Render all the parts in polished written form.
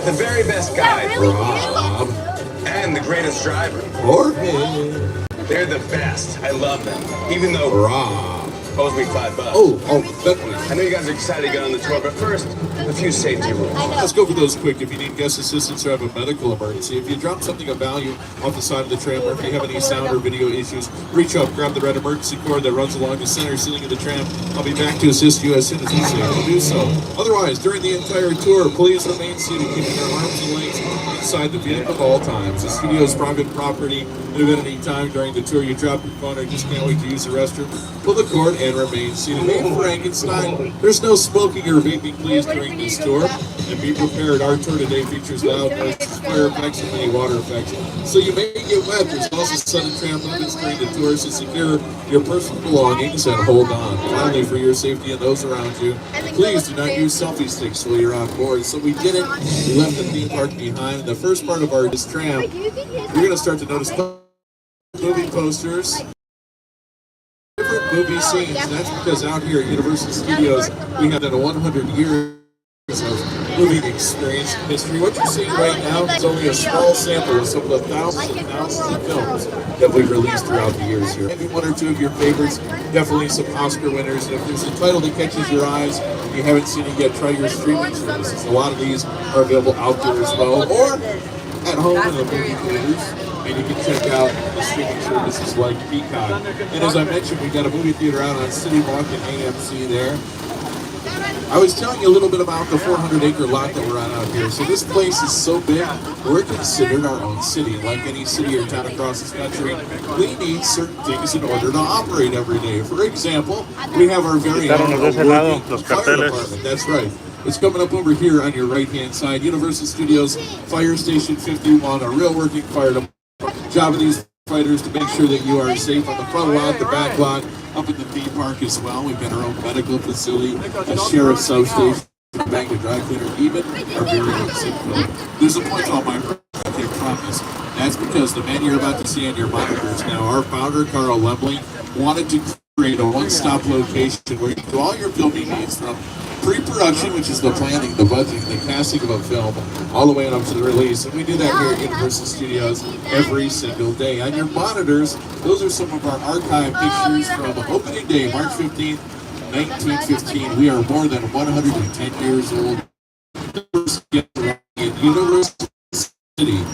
The very best guide. Rob. And the greatest driver. Cortes. They're the best. I love them. Even though Rob. owes me $5. Definitely. I know you guys are excited to get on the tour, but first, a few safety rules. Let's go for those quick. If you need guest assistance or have a medical emergency, if you drop something of value off the side of the tram, or if you have any sound or video issues, reach up, grab the red emergency cord that runs along the center ceiling of the tram. I'll be back to assist you as soon as it's able to do so. Otherwise, during the entire tour, please remain seated, keeping your arms and legs inside the vehicle at all times. The studio is private property, and if at any time during the tour you drop your phone or just can't wait to use the restroom, pull the cord and remain seated. Hey, Frankenstein, there's no smoking or vaping, please, during this tour. And be prepared, our tour today features loud noises, fire effects, and many water effects. So you may get wet. There's also sudden tram movements during the tour, so secure your personal belongings and hold on. Finally, for your safety and those around you, please do not use selfie sticks while you're on board. So we did it. We left the theme park behind. In the first part of our tram, you're going to start to notice movie posters, different movie scenes. And that's because out here at Universal Studios, we have done 100 years of movie experience and history. What you're seeing right now is only a small sample of some of the thousands and thousands of films that we've released throughout the years here. Maybe one or two of your favorites, definitely some Oscar winners. And if there's a title that catches your eyes and you haven't seen it yet, try your streaming services. A lot of these are available out there as well, or at home in the movie theaters. And you can check out the streaming services like Peacock. And as I mentioned, we've got a movie theater out on City Walk and AMC there. I was telling you a little bit about the 400-acre lot that we're on out here. So this place is so big, we're considered our own city. Like any city or town across this country, we need certain things in order to operate every day. For example, we have our very own working fire department. That's right. It's coming up over here on your right-hand side. Universal Studios Fire Station 51, a real working fire department. Job of these fighters to make sure that you are safe on the front lot, the back lot, up in the theme park as well. We've got our own medical facility, a sheriff's substation, a bank, a dry cleaner, even our very own sick clinic. There's a point to all my promise. That's because the man you're about to see on your monitors now, our founder, Carl Lemley, wanted to create a one-stop location where you can do all your filming needs from pre-production, which is the planning, the budgeting, the casting of a film, all the way up to the release. And we do that here at Universal Studios every single day. On your monitors, those are some of our archive pictures from opening day, March 15th, 1915. We are more than 110 years old. In Universal City.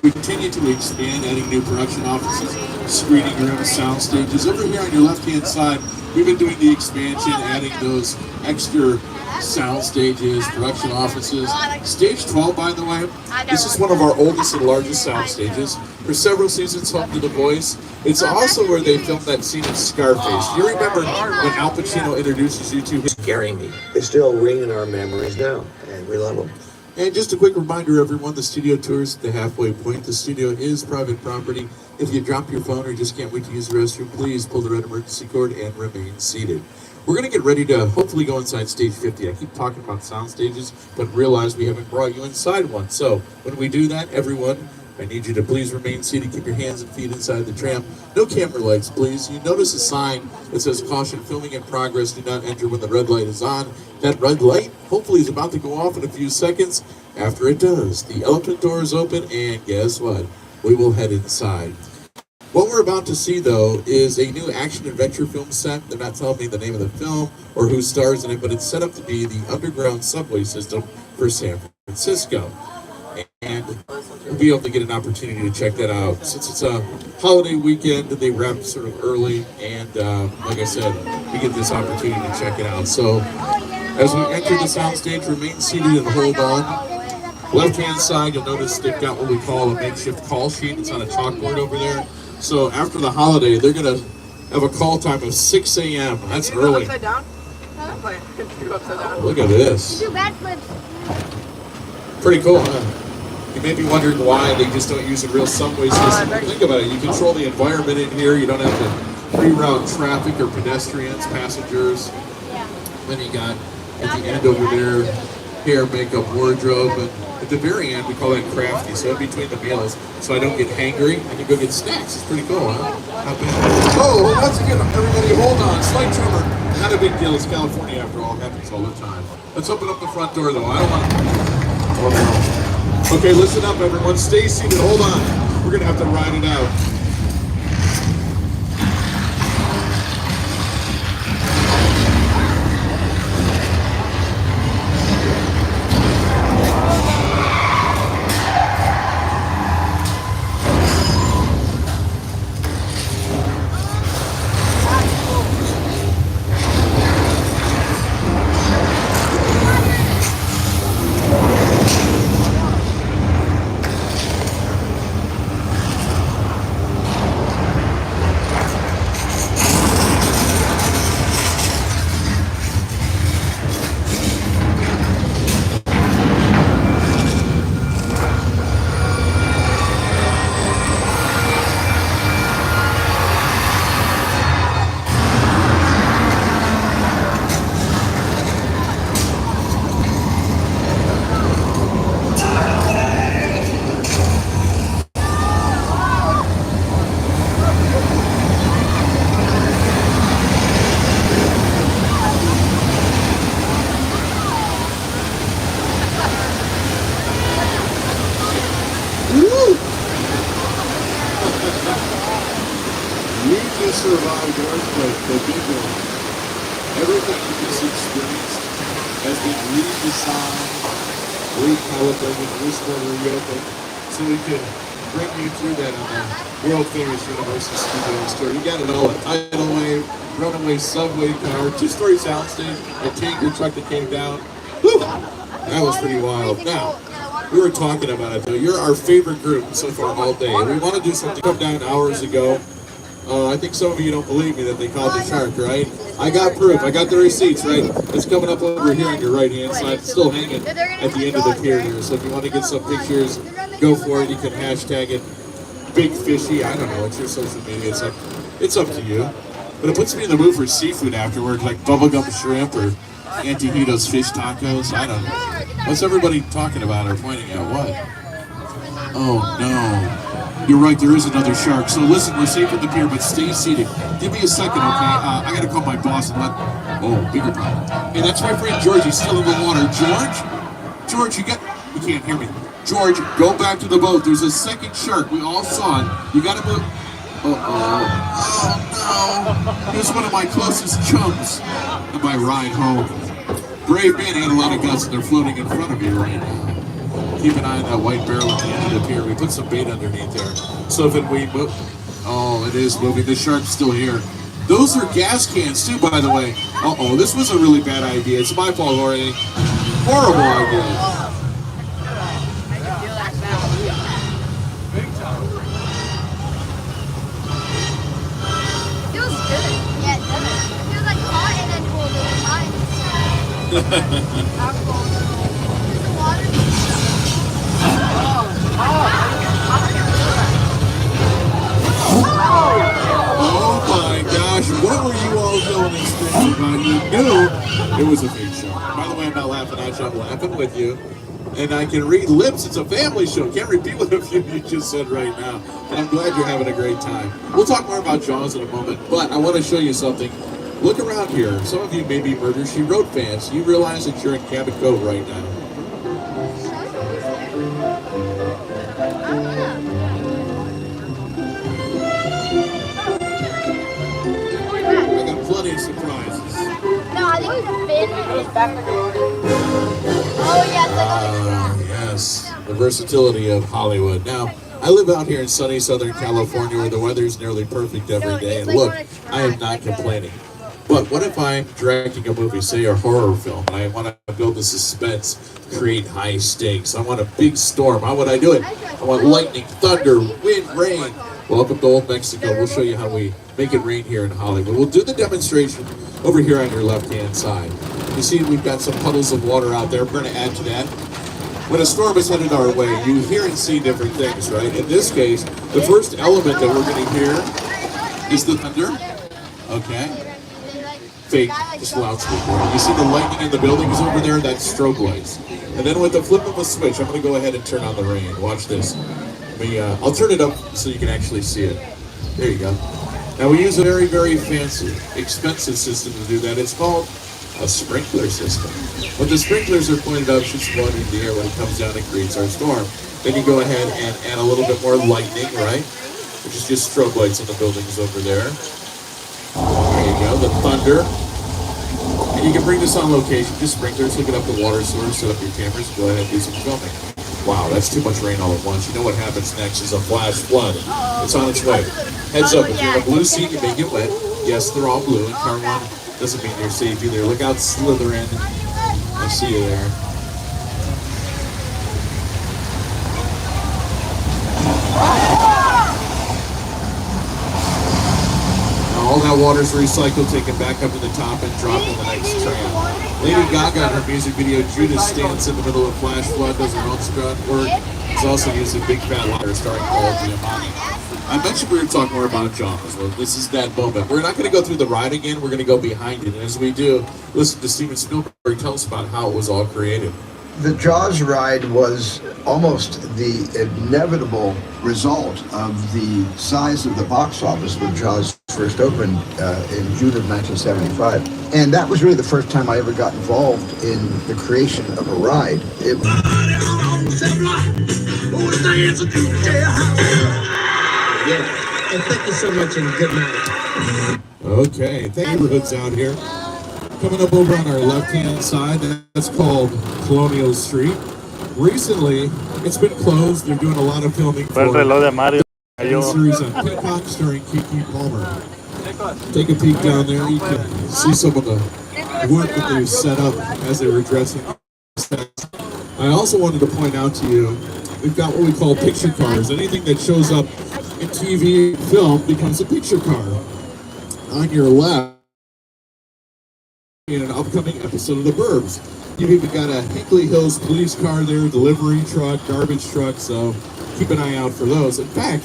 We continue to expand, adding new production offices, screening rooms, sound stages. Over here on your left-hand side, we've been doing the expansion, adding those extra sound stages, production offices. Stage 12, by the way, this is one of our oldest and largest sound stages. For several seasons, home to The Voice. It's also where they filmed that scene in Scarface. You remember when Al Pacino introduces you to his Scaring me. They still ring in our memories now, and we love them. And just a quick reminder, everyone, the studio tours at the halfway point. The studio is private property. If you drop your phone or just can't wait to use the restroom, please pull the red emergency cord and remain seated. We're going to get ready to hopefully go inside stage 50. I keep talking about sound stages, but realize we haven't brought you inside one. So when we do that, everyone, I need you to please remain seated. Keep your hands and feet inside the tram. No camera lights, please. You notice a sign that says caution, filming in progress. Do not enter when the red light is on. That red light hopefully is about to go off in a few seconds. After it does, the elephant door is open, and guess what? We will head inside. What we're about to see, though, is a new action-adventure film set. They're not telling me the name of the film or who stars in it, but it's set up to be the underground subway system for San Francisco. And we'll be able to get an opportunity to check that out. Since it's a holiday weekend, they wrap sort of early, and like I said, we get this opportunity to check it out. So as we enter the soundstage, remain seated and hold on. Left-hand side, you'll notice they've got what we call a makeshift call sheet. It's on a chalkboard over there. So after the holiday, they're going to have a call time of 6 a.m. That's early. Upside down? Look at this. Pretty cool, huh? You may be wondering why they just don't use a real subway system. Think about it. You control the environment in here. You don't have to reroute traffic or pedestrians, passengers. Then you got at the end over there, hair, makeup, wardrobe, and at the very end we call that crafty. So in between the meals, so I don't get hangry, I can go get snacks. It's pretty cool, huh? Not bad. Oh, well, once again, everybody, hold on. Slight tremor. Not a big deal. It's California after all. It happens all the time. Let's open up the front door though. I don't want to. Oh no. Okay, listen up everyone. Stay seated. Hold on. We're gonna have to ride it out. We just survived the earthquake, the big one. Everything you just experienced has been redesigned, recalibrated, restored, reopened, so we can bring you through that on the world famous Universal Studios tour. You got it all: a tidal wave, runaway subway car, two-story soundstage, a tanker truck that came down. Whew, that was pretty wild. Now, we were talking about it though. You're our favorite group so far all day. We want to do something. Come down hours ago. I think some of you don't believe me that they called the shark, right? I got proof. I got the receipts, right? It's coming up over here on your right-hand side. It's still hanging at the end of the pier here. So if you want to get some pictures, go for it. You can hashtag it Big Fishy. I don't know. It's your social media. It's up to you. But it puts me in the mood for seafood afterward, like bubblegum shrimp or Antojitos fish tacos. I don't know. What's everybody talking about or pointing at? What? Oh, no. You're right, there is another shark. So listen, we're safe at the pier, but stay seated. Give me a second, okay? I gotta call my boss and let... Oh, bigger problem. Hey, that's my friend George. He's still in the water. George, you can't hear me. George, go back to the boat. There's a second shark. We all saw it. You gotta move... Oh, no. He's one of my closest chums on my ride home. Brave man had a lot of guts, and they're floating in front of me right now. Keep an eye on that white barrel at the end of the pier. We put some bait underneath there. So if we move... Oh, it is moving. The shark's still here. Those are gas cans, too, by the way. Uh-oh, this was a really bad idea. It's my fault, Jorge. Horrible idea. Feels good. Yeah, it does. It feels like hot and then cold at the time. Is the water? Oh my gosh, what were you all doing and screaming about? You knew it was a big shark. By the way, I'm not laughing at you, I'm laughing with you. And I can read lips, it's a family show. Can't repeat what a few you just said right now. And I'm glad you're having a great time. We'll talk more about Jaws in a moment, but I want to show you something. Look around here. Some of you may be Murder, She Wrote fans. You realize that you're in Cabot Cove right now. I got plenty of surprises. No, I think it's a fin. Oh, yeah, it's like on the ground. Yes, the versatility of Hollywood. Now, I live out here in sunny Southern California where the weather's nearly perfect every day. And look, I am not complaining. But what if I'm directing a movie, say a horror film, and I want to build the suspense, create high stakes? I want a big storm. How would I do it? I want lightning, thunder, wind, rain. Welcome to Old Mexico. We'll show you how we make it rain here in Hollywood. We'll do the demonstration over here on your left-hand side. You see we've got some puddles of water out there. We're going to add to that. When a storm is headed our way, you hear and see different things, right? In this case, the first element that we're going to hear is the thunder. Okay. Fake, just loudspeaker. You see the lightning in the buildings over there? That's strobe lights. And then with the flip of a switch, I'm going to go ahead and turn on the rain. Watch this. I'll turn it up so you can actually see it. There you go. Now we use a very, very fancy, expensive system to do that. It's called a sprinkler system. When the sprinklers are pointed up, shoots water in the air. When it comes down, it creates our storm. Then you go ahead and add a little bit more lightning, right? Which is just strobe lights on the buildings over there. There you go, the thunder. And you can bring this on location, just sprinklers, hook it up to water source, set up your cameras, and go ahead and do some filming. Wow, that's too much rain all at once. You know what happens next is a flash flood. It's on its way. Heads up, if you're in a blue seat, you may get wet. Yes, they're all blue, and car one doesn't mean you're safe either. Look out, Slytherin. I see you there. All that water's recycled, taken back up to the top, and dropped in the next tram. Lady Gaga in her music video, Judas stands in the middle of flash flood, does her own stunt work. She's also used a big fat ladder starring Paul Giamatti. I mentioned we were talking more about Jaws. Well, this is that moment. We're not going to go through the ride again. We're going to go behind it. And as we do, listen to Steven Spielberg tell us about how it was all created. The Jaws ride was almost the inevitable result of the size of the box office when Jaws first opened in June of 1975. And that was really the first time I ever got involved in the creation of a ride. Yeah, and thank you so much and good night. Okay, neighborhoods out here. Coming up over on our left-hand side, that's called Colonial Street. Recently, it's been closed. They're doing a lot of filming for a series on Peacock starring Kiki Palmer. Take a peek down there. You can see some of the work that they set up as they were dressing. I also wanted to point out to you, we've got what we call picture cars. Anything that shows up in TV film becomes a picture car. On your left, in an upcoming episode of The Burbs. You've even got a Hinkley Hills police car there, delivery truck, garbage truck, so keep an eye out for those. In fact,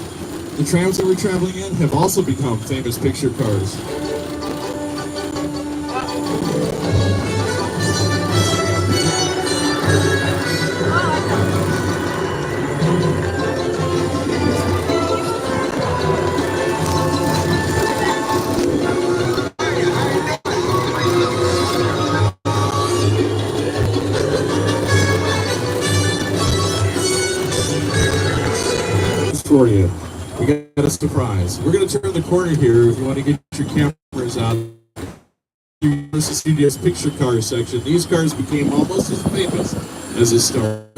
the trams that we're traveling in have also become famous picture cars. For you. We got a surprise. We're going to turn the corner here if you want to get your cameras out. Universal Studios picture car section. These cars became almost as famous as a star.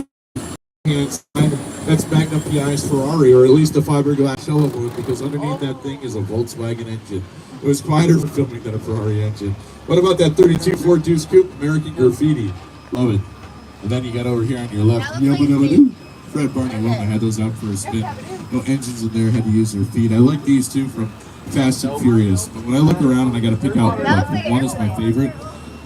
That's Magnum PI's Ferrari, or at least a fiberglass shell of one, because underneath that thing is a Volkswagen engine. It was quieter for filming than a Ferrari engine. What about that 32 Ford Deuce Coupe? American Graffiti. Love it. And then you got over here on your left, Yabba-dabba-doo. Fred Barney Wilma had those out for a spin. No engines in there, had to use their feet. I like these two from Fast and Furious. But when I look around and I got to pick out one is my favorite,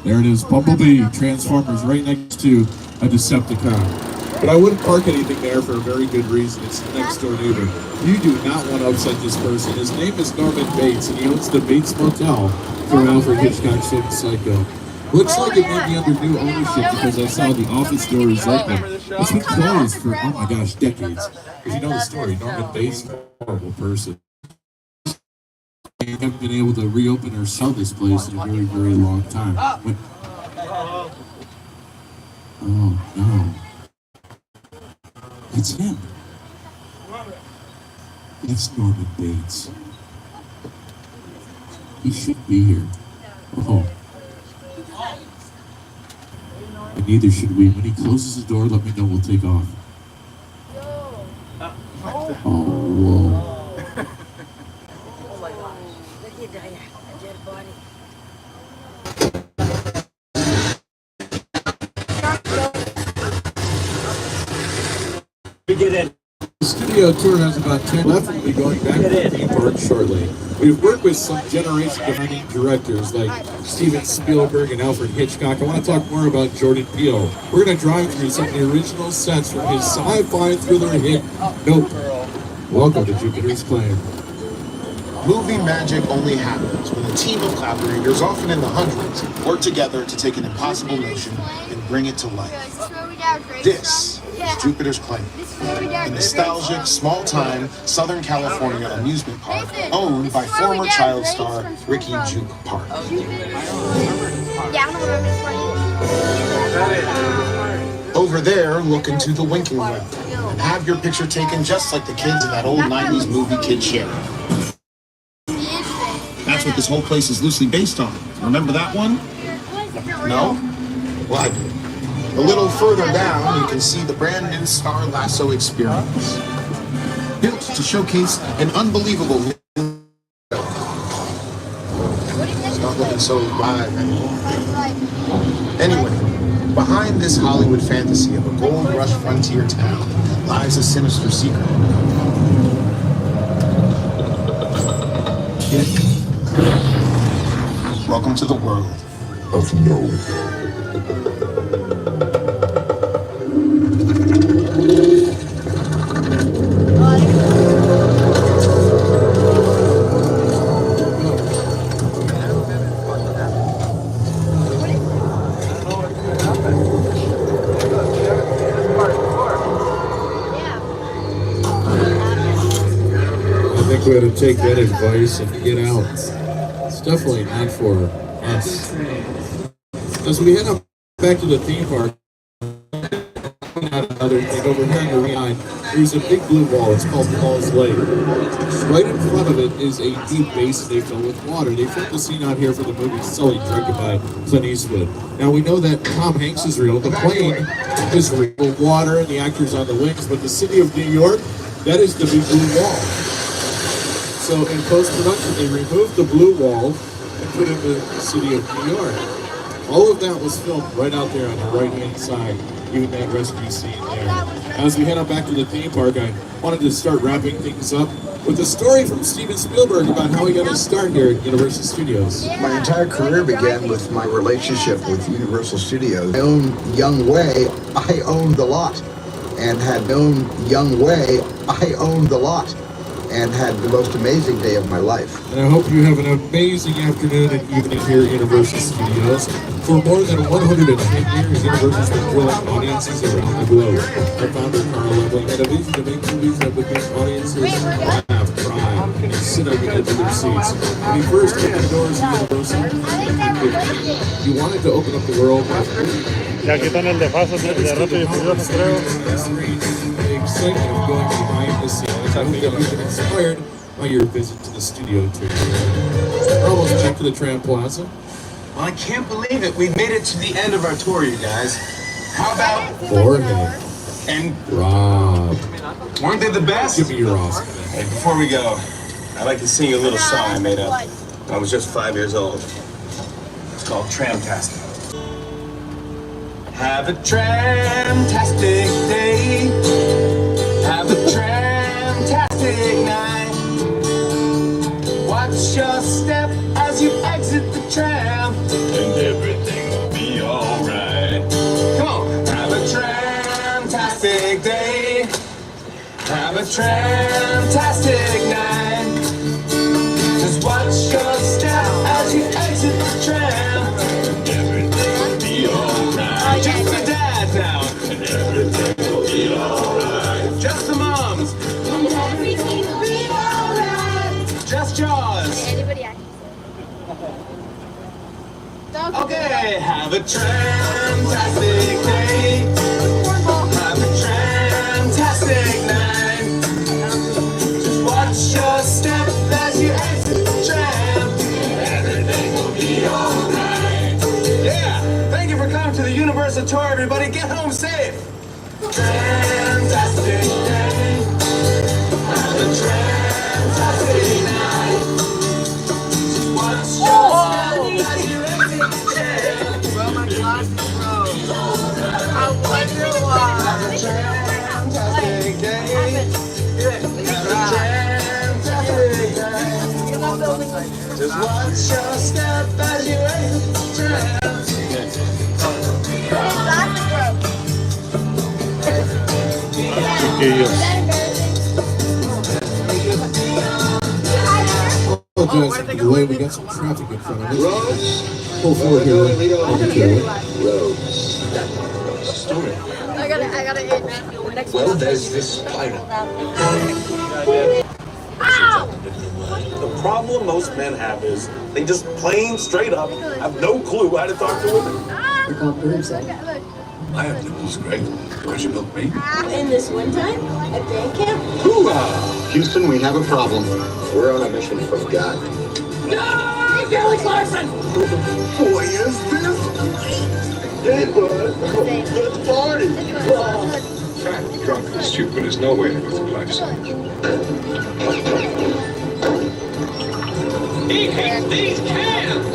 there it is, Bumblebee, Transformers, right next to a Decepticon. But I wouldn't park anything there for a very good reason. It's the next door neighbor. You do not want to upset this person. His name is Norman Bates, and he owns the Bates Motel for Alfred Hitchcock's film Psycho. Looks like it might be under new ownership because I saw the office doors open. It's been closed for, oh my gosh, decades. If you know the story, Norman Bates, a horrible person. They haven't been able to reopen or sell this place in a very, very long time. Oh, no. It's him. It's Norman Bates. He should be here. Oh. And neither should we. When he closes the door, let me know, we'll take off. Oh, whoa. Oh my gosh. Look at that. A dead body. We get in. The studio tour has about 10 left. We'll be going back to the theme park shortly. We've worked with some generation-defining directors like Steven Spielberg and Alfred Hitchcock. I want to talk more about Jordan Peele. We're going to drive through some of the original sets from his sci-fi thriller hit, Nope. Welcome to Jupiter's Claim. Movie magic only happens when a team of collaborators, often in the hundreds, work together to take an impossible mission and bring it to life. This Yeah. Jupiter's Claim, This is where we dad a grew nostalgic, from. small-time Southern California amusement park Nathan, owned this by is where we former dad child grades star from school Ricky from. Juke Park. Yeah, I don't remember this one either. Over there, look into the winking well and have your picture taken just like the kids in that old 90s movie Kid Share. That's what this whole place is loosely based on. Remember that one? No? Well, I do. A little further down, you can see the brand new Star Lasso experience. Built to showcase an unbelievable... It's not looking so live anymore. Anyway, behind this Hollywood fantasy of a gold rush frontier town lies a sinister secret. Welcome to the world of no. I think we ought to take that advice and get out. It's definitely not for us. As we head up back to the theme park, another thing over here on the right, there's a big blue wall. It's called Paul's Lake. Right in front of it is a deep basin they fill with water. They filmed the scene out here for the movie Sully, directed by Clint Eastwood. Now we know that Tom Hanks is real, the plane is real, the water and the actors on the wings, but the city of New York, that is the big blue wall. So in post-production, they removed the blue wall and put in the city of New York. All of that was filmed right out there on the right-hand side, even that rescue scene there. As we head on back to the theme park, I wanted to start wrapping things up with a story from Steven Spielberg about how he got his start here at Universal Studios. My entire career began with my relationship with Universal Studios. My own young way, I owned the lot, and had known young way, I owned the lot, and had the most amazing day of my life. And I hope you have an amazing afternoon and evening here at Universal Studios. For more than 110 years, Universal's been drawing audiences around the globe. Our founder, Carl Loveling, had a vision to make movies that would make audiences laugh, cry, and sit on the edge of their seats. When he first opened the doors to Universal, he wanted to open up the world with Ya quitan el desfase de Rápido y Furioso, creo. the excitement of going behind the scenes. I hope that you've been inspired by your visit to the studio tour. We're almost back to the Tram Plaza. Well, I can't believe it. We've made it to the end of our tour, you guys. How about... Jorge. And Rob. weren't they the best? Give me your Oscar. Hey, before we go, I'd like to sing you a little song I made up when I was just 5 years old. It's called Tramtastic. Have a tramtastic day. Have a tramtastic night. Watch your step as you exit the tram, and everything will be alright. Come on, have a tramtastic day. Have a tramtastic night. Just watch your step as you exit the tram, and everything will be alright. Just the dads now, and everything will be alright. Just the moms, and everything will be alright. Just yours. Anybody actually Okay, have a tramtastic day. Have a tramtastic night. Just watch your step as you exit the tram. Everything will be alright. Yeah, thank you for coming to the Universal Tour, everybody. Get home safe. Tramtastic day. Have a tramtastic night. Just watch your step as you exit the tram. Well, my glasses broke. I wonder why. Tramtastic day. Just watch your step as you exit the tram. Chiquillos. Apologize for the delay. We got some traffic in front of us. Pull forward here momentarily. I got Well, there's this spider. The problem most men have is they just plain straight up have no clue how to talk to women. We're called boobs, eh? I have nipples, Greg. Why should milk me? In this wintertime at band camp? Houston, we have a problem. We're on a mission from God. Boy, is this? Hey, bud. Let's party. Fat, drunk, and stupid is no way to live a life. He hates these cans!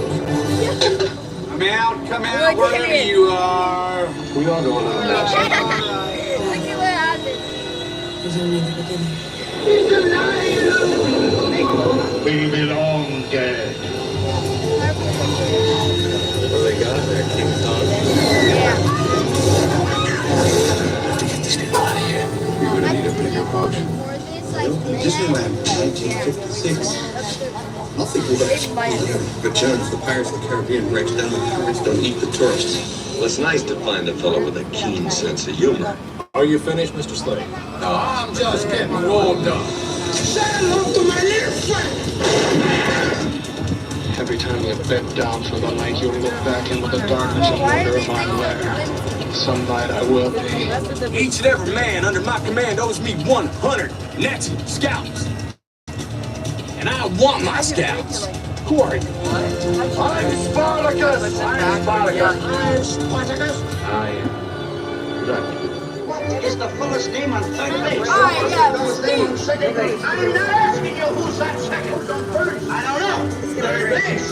Come out, wherever you are. We all go on a mission. Look at what happened. It was only the beginning. We belong dead. What do they got there, King Kong? Yeah. We're gonna need a bigger boat. Disneyland, 1956. Nothing will Good chance the Pirates of the Caribbean breaks down the pirates don't eat the tourists. Well, it's nice to find a fellow with a keen sense of humor. Are you finished, Mr. Slade? No, I'm just getting warmed up. Every time I bent down for the night, you'll look back into the darkness and wonder if I'm there. Some night I will be. Each and every man under my command owes me 100 net scouts. And I want my scouts. Who are you? I'm Spartacus! I am ready. What is the fullest name on third base? Alright, yeah. Second base. I'm not asking you who's on second. Who's on first. I don't know. Third base.